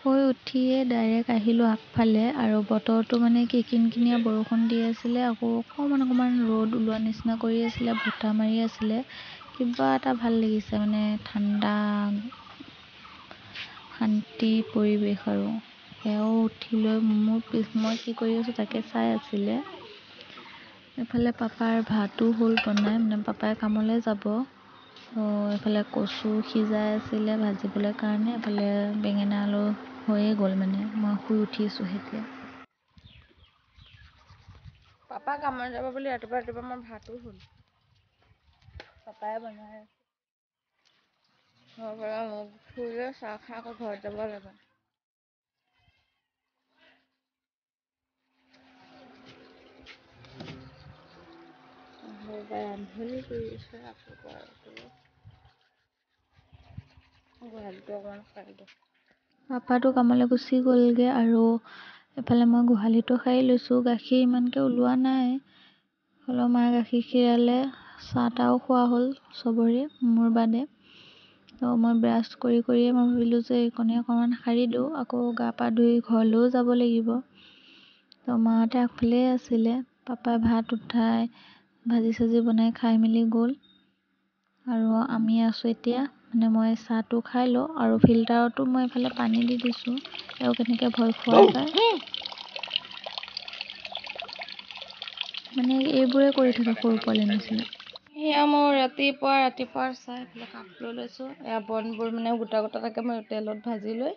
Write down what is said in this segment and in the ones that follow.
শুই উঠিয়ে ডাইৰেক্ট আহিলোঁ আগফালে আৰু বতৰটো মানে কিনকিনীয়া বৰষুণ দি আছিলে আকৌ অকণমান ৰ'দ ওলোৱা নিচিনা কৰি আছিলে বতাহ মাৰি আছিলে কিবা এটা ভাল লাগিছে মানে ঠাণ্ডা শান্তি পৰিৱেশ আৰু সেয়াও উঠি লৈ মই কি কৰি আছোঁ তাকে চাই আছিলে এফালে পাপাৰ ভাতো হ'ল বনাই মানে পাপাই কামলৈ যাব এফালে কচু সিজাই আছিলে ভাজিবলৈ কাৰণে এফালে বেঙেনা আলু হৈয়ে গ'ল মানে মই শুই উঠিছোঁ এতিয়া পাপা কামলৈ যাব বুলি ৰাতিপুৱা মই ভাতো হ'ল পাপাই বনাই ঘৰৰ পৰা মোক ফুৰিলে চাহ খাই আকৌ ঘৰত যাব লাগে ৰান্ধনি কৰি আছে আকৌ গোহালিটো অকণমান সাৰি দিওঁ পাপাটো কামলৈ গুচি গ'লগৈ আৰু এফালে মই গোহালিটো সাৰি লৈছোঁ গাখীৰ ইমানকৈ ওলোৱা নাই হ'লেও মায়ে গাখীৰ খীৰালে চাহ তাহও খোৱা হ'ল চবৰে মোৰ বাদে তো মই ব্ৰাছ কৰিয়ে মই ভাবিলোঁ যে এইকণে অকণমান সাৰি দিওঁ আকৌ গা পা ধুই ঘৰলৈও যাব লাগিব তো মাহঁতে আগফালে আছিলে পাপাই ভাত উঠাই ভাজি চাজি বনাই খাই মেলি গ'ল আৰু আমি আছোঁ এতিয়া মানে মই চাহটো খাই লওঁ আৰু ফিল্টাৰতো মই এইফালে পানী দি দিছোঁ এওঁ কেনেকৈ ভয় খোৱা যায় মানে এইবোৰে কৰি থাকে সৰু পোৱালীৰ নিচিনা এয়া মই ৰাতিপুৱা চাহ এইফালে কাপ লৈ লৈছোঁ এয়া বনবোৰ মানে গোটা থাকে মই তেলত ভাজি লৈ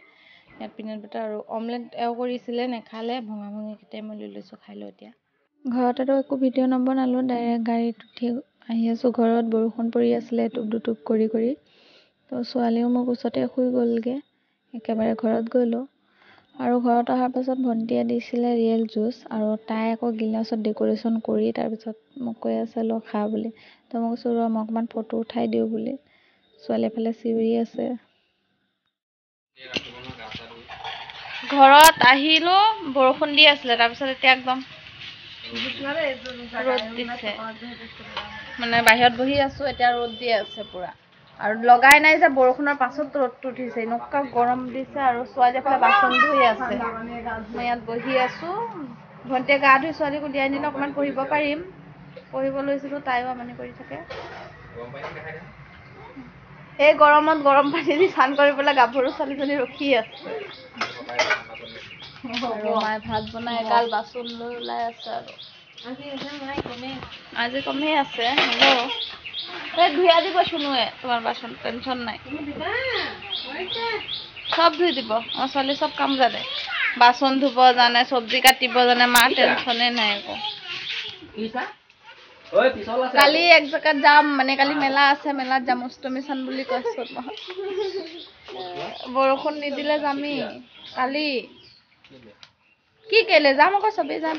ইয়াত পিনাট বাটাৰ আৰু অমলেট এওঁ কৰিছিলে নেখালে ভঙাকেইটাই মই লৈ লৈছোঁ খাই লওঁ এতিয়া ঘৰতেতো একো ভিডিঅ' নবনালোঁ ডাইৰেক্ট গাড়ীত উঠি আহি আছোঁ ঘৰত বৰষুণ পৰি আছিলে এটুপ দুটুপ কৰি তো ছোৱালীও মোৰ ওচৰতে শুই গ'লগৈ একেবাৰে ঘৰত গ'লোঁ আৰু ঘৰত অহাৰ পাছত ভণ্টিয়ে দিছিলে ৰিয়েল জুচ আৰু তাই আকৌ গিলাচত ডেক'ৰেশ্যন কৰি তাৰপিছত মোক কৈ আছে ল খা বুলি তো মই কৈছোঁ ৰ মই অকণমান ফটো উঠাই দিওঁ বুলি ছোৱালী এফালে চিঞৰি আছে ঘৰত আহিলোঁ বৰষুণ দি আছিলে তাৰপিছত এতিয়া একদম ৰ'দ দিছে মানে বাহিৰত বহি আছোঁ এতিয়া ৰ'দ দি আছে পুৰা আৰু লগাই নাই যে বৰষুণৰ পাছত ৰ'দটো উঠিছে এনেকুৱা গৰম দিছে আৰু ছোৱালী এফালে বাচন ধুই আছে মই ইয়াত বহি আছোঁ ভণ্টিয়ে গা ধুই ছোৱালীক উলিয়াই নিলে অকণমান পঢ়িব পাৰিম পঢ়িব লৈছিলোঁ তাইও আমনি কৰি থাকে এই গৰমত গৰম পানী দি স্নান কৰিবলৈ গাভৰু ছোৱালীজনী ৰখি আছে আৰু মায়ে ভাত বনাই এগাল বাচন লৈ ওলাই আছে আৰু আজি কমেই আছে হ'লেও ধুইয়া দিব চুনুৱে তোমাৰ বাচন টেনশ্যন নাই চব ধুই দিব আমাৰ ছোৱালী চব কাম জানে বাচন ধুব জানে চব্জি কাটিব জানে মাৰ টেনশ্যনে নাই একো কালি এক জেগাত যাম মানে কালি মেলা আছে মেলাত যাম অষ্টমী চান বুলি কৈছোঁ বৰষুণ নিদিলে যামেই কালি কি কেলে যাম আকৌ চবেই যাম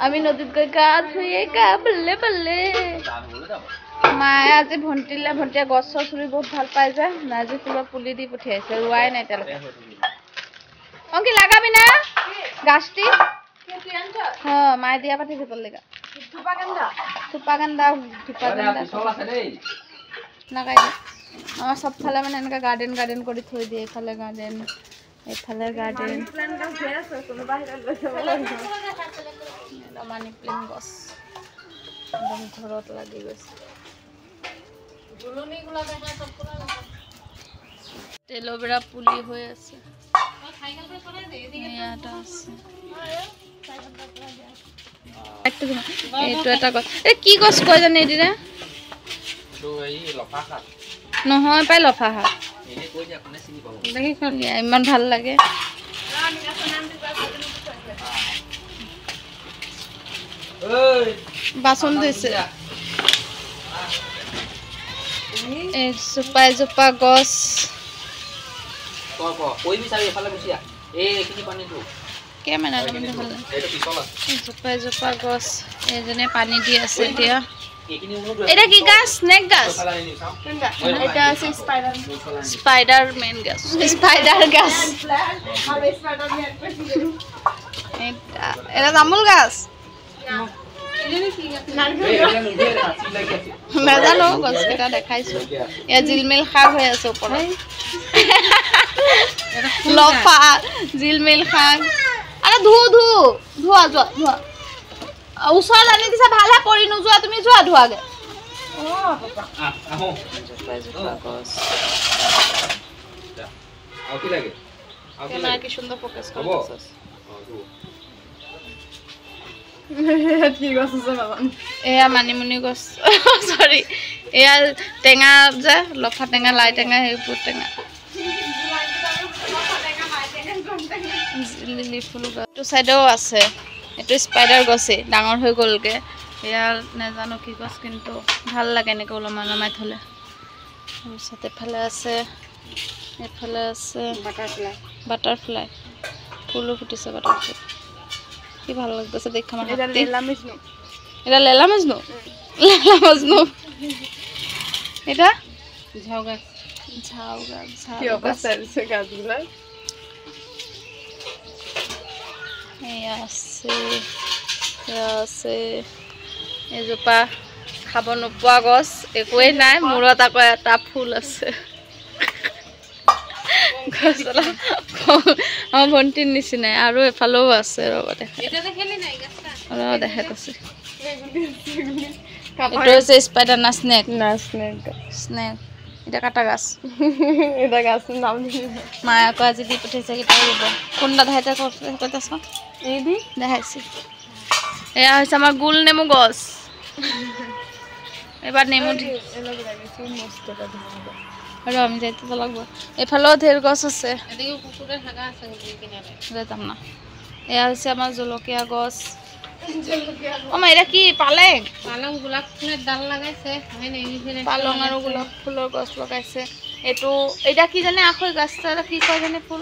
আমি নদীত গৈ গা ধুয়ে গা বল্লে বল্লে মায়ে আজি ভণ্টিয়ে গছ চছ ৰুই বহুত ভাল পাই যে নাৰ্জী ফুলৰ পুলি দি পঠিয়াইছে ৰোৱাই নাই এতিয়ালৈকে কি লাগাবি না গাছটি মায়ে দিয়া পাতি দিব লগা থোপা গান্দা লগাই দিয়ে আমাৰ চবফালে মানে এনেকৈ গাৰ্ডেন কৰি থৈ দিয়ে এইফালে গাৰ্ডেন মানি প্লেন গছ একদম ঘৰত লাগি গৈছে এল'ভেৰা পুলি হৈ আছে ইয়াত আছে এইটো এটা গছ কি গছ কয় জানে এতিয়া নহয় পাই লফা শাক ইমান ভাল লাগে বাচন ধুইছে এজোপা গছ এজোপা গছ এজনে পানী দি আছে এতিয়া এটা কি গাছ স্নেক গাছ এটা আছে স্পাইডাৰমেন গাছ স্পাইডাৰ গাছ এটা তামোল গাছ নাজানো গছকেইটা দেখাইছো এয়া জিলমিল শাক হৈ আছে ওপৰত লফা জিলমিল শাক আৰে ধোৱা যোৱা ওচৰত আনি দিছা ভালহে পৰি নোযোৱা তুমি যোৱা ধোৱাগে কি সুন্দৰ ফকাছ কৰি এয়া মানিমুনি গছ চৰি এয়া টেঙা যে লফা টেঙা লাই টেঙা সেইবোৰ টেঙা লিলি ফুল গছটো চাইডেও আছে এইটো স্পাইডাৰ গছেই ডাঙৰ হৈ গ'লগে এয়া নাজানো কি গছ কিন্তু ভাল লাগে এনেকৈ ওলমাই থ'লে তাৰপিছত এইফালে আছে বাটাৰফ্লাই ফুলো ফুটিছে বাটাৰফ্লাই কি ভাল লাগছে দেখা মানে এটা লেলা মজনু এটা ঝাউ গাছ আছে এজোপা খাব নোপোৱা গছ একোৱেই নাই মূৰত আকৌ এটা ফুল আছে ভণ্টিৰ নিচিনাই আৰু এফালেও আছে ৰ'ব দেখাই আছে এইটো হৈছে স্পাইডাৰ না স্নেক এটা কাটা গাছ মায়ে আকৌ আজি দি পঠিয়াইছে কেইটা ৰুব কোনটা ঠাইতে কৈছা দেখাইছে এয়া হৈছে আমাৰ গোল নেমু গছ এবাৰ নেমু আৰু আমি যাইতে লাগব এইফালেও ঢেৰ গছ আছে যাম না এয়া হৈছে আমাৰ জলকীয়া গছ মা এটা কি পালেং গোলাপ ফুলেৰ ডাল লাগাইছে পালং আৰু গোলাপ ফুলৰ গছ লগাইছে এইটো এটা কি জানে আখৈ গাছটা কি কয় জানে ফুল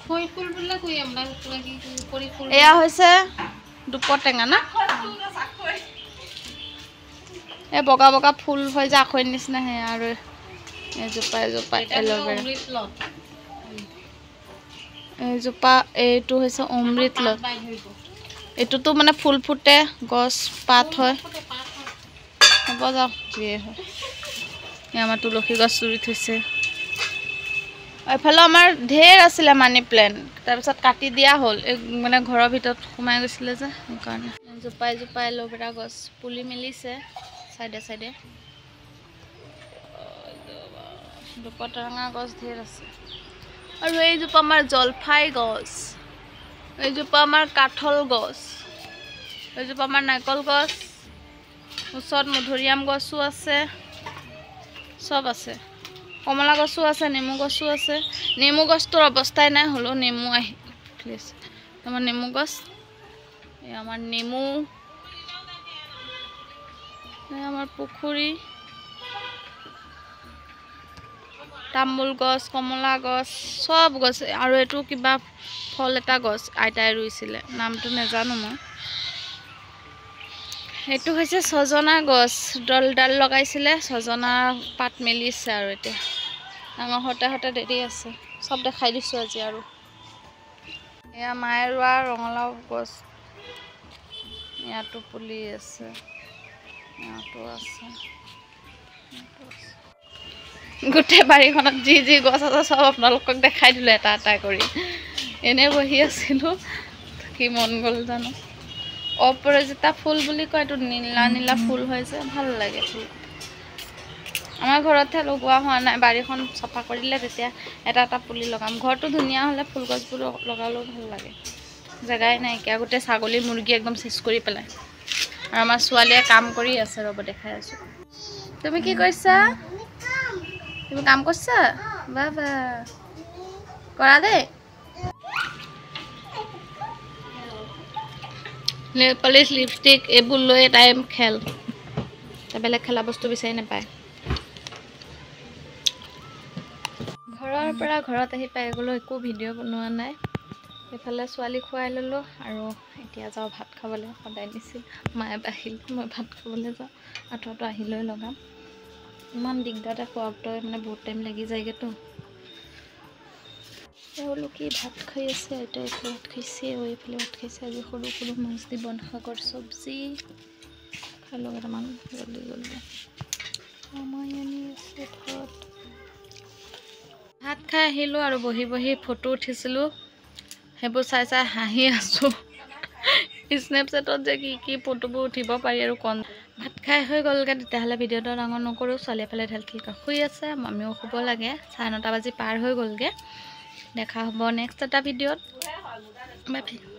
খৈ ফুল বলে কই আমরা কি পরি ফুল এয়া হৈছে দুপৰ টেঙা না এ বগা বগা ফুল হৈ যায় আখৈৰ নিচিনা হে আৰু এজোপা এল'ভেৰা এজোপা এইটো হৈছে অমৃত লতা এইটোতো মানে ফুল ফুটে গছ পাত হয় হ'ব যাওক যিয়ে হয় আমাৰ তুলসী গছ ৰুই থৈছে এইফালে আমাৰ ঢেৰ আছিলে মানি প্লেণ্ট তাৰপিছত কাটি দিয়া হ'ল মানে ঘৰৰ ভিতৰত সোমাই গৈছিলে যে সেইকাৰণে জোপা এল'ভেৰা গছ পুলি মেলিছে চাইডে দুপৰটেঙা গছ ঢেৰ আছে আৰু এইজোপা আমাৰ জলফাই গছ এইজোপা আমাৰ কাঠল গছ এইজোপা আমাৰ নাৰিকল গছ ওচৰত মধুৰিআম গছো আছে সব আছে কমলা গছো আছে নেমু গছো আছে নেমু গছটোৰ অৱস্থাই নাই হলো নেমু আহি প্লিজ আমাৰ নেমু গছ এই আমাৰ নেমু এই আমাৰ পুখুৰী তামোল গছ কমলা গছ সব গছ আৰু এটো কিবা ফল এটা গছ আইতাই ৰুইছিলে নামটো নেজানো মই এটো হৈছে সজনা গছ ডাল লগাইছিলে সজনা পাত মেলিছে আৰু এতিয়া ডাঙৰ হতে দেৰি আছে সব দেখাই দিছো আজি আৰু এয়া মায়ে ৰোৱা ৰঙালাও গছ ইয়াতো পুলি আছে ইয়াতো আছে গোটেই বাৰীখনত যি গছ আছে সব আপোনালোকক দেখাই দিলো এটা কৰি এনে বহি আছিলো কি মন গ'ল জানো অপৰাজিতা ফুল বুলি কয় এইটো নীলা ফুল হৈছে ভাল লাগে ফুল আমাৰ ঘৰতে লগোৱা হোৱা নাই বাৰীখন চাফা কৰিলে তেতিয়া এটা পুলি লগাম ঘৰটো ধুনীয়া হ'লে ফুল গছবোৰ লগালেও ভাল লাগে জেগাই নাইকিয়া গোটেই ছাগলী মুৰ্গী একদম চেচ কৰি পেলাই আৰু আমাৰ ছোৱালীয়ে কাম কৰি আছে ৰ'ব দেখাই আছো তুমি কি কৰিছা তুমি কাম কৰিছা বাবা কৰা দে নেল পলিশ লিপষ্টিক এইবোৰ লৈ টাইম খেল বেলেগ খেলা বস্তু বিচাৰি নাপায় ঘৰৰ পৰা ঘৰত আহি পাই গ'লো একো ভিডিঅ' বনোৱা নাই এইফালে ছোৱালী খুৱাই ল'লো আৰু এতিয়া যাওঁ ভাত খাবলৈ সদায় দিছিল মায়ে আহিল মই ভাত খাবলৈ যাওঁ আঁঠুৱাটো আহিলৈ লগাম ইমান দিগদাৰতে খোৱাওঁতে মানে বহুত টাইম লাগি যায়গৈতো এওঁলোকে ভাত খাই আছে আইতা এইফালে ভাত খাইছে এইফালে ভাত খাইছে আজি সৰু সৰু মাছ দি বন শাকৰ চব্জি খাই লওঁ কেইটামান জলদি জলদি সময় আনি আছে ভাত খাই আহিলোঁ আৰু বহি বহি ফটো উঠিছিলোঁ সেইবোৰ চাই চাই হাঁহি আছোঁ স্নেপচেটত যে কি ফটোবোৰ উঠিব পাৰি আৰু কণ ভাত খাই হৈ গ'লগৈ তেতিয়াহ'লে ভিডিঅ'টো ডাঙৰ নকৰোঁ ছোৱালী এফালে ঢেলখিলকৈ শুই আছে আমিও শুব লাগে 9:30 বাজি পাৰ হৈ গ'লগৈ দেখা হ'ব নেক্সট এটা ভিডিঅ'ত বাই বাই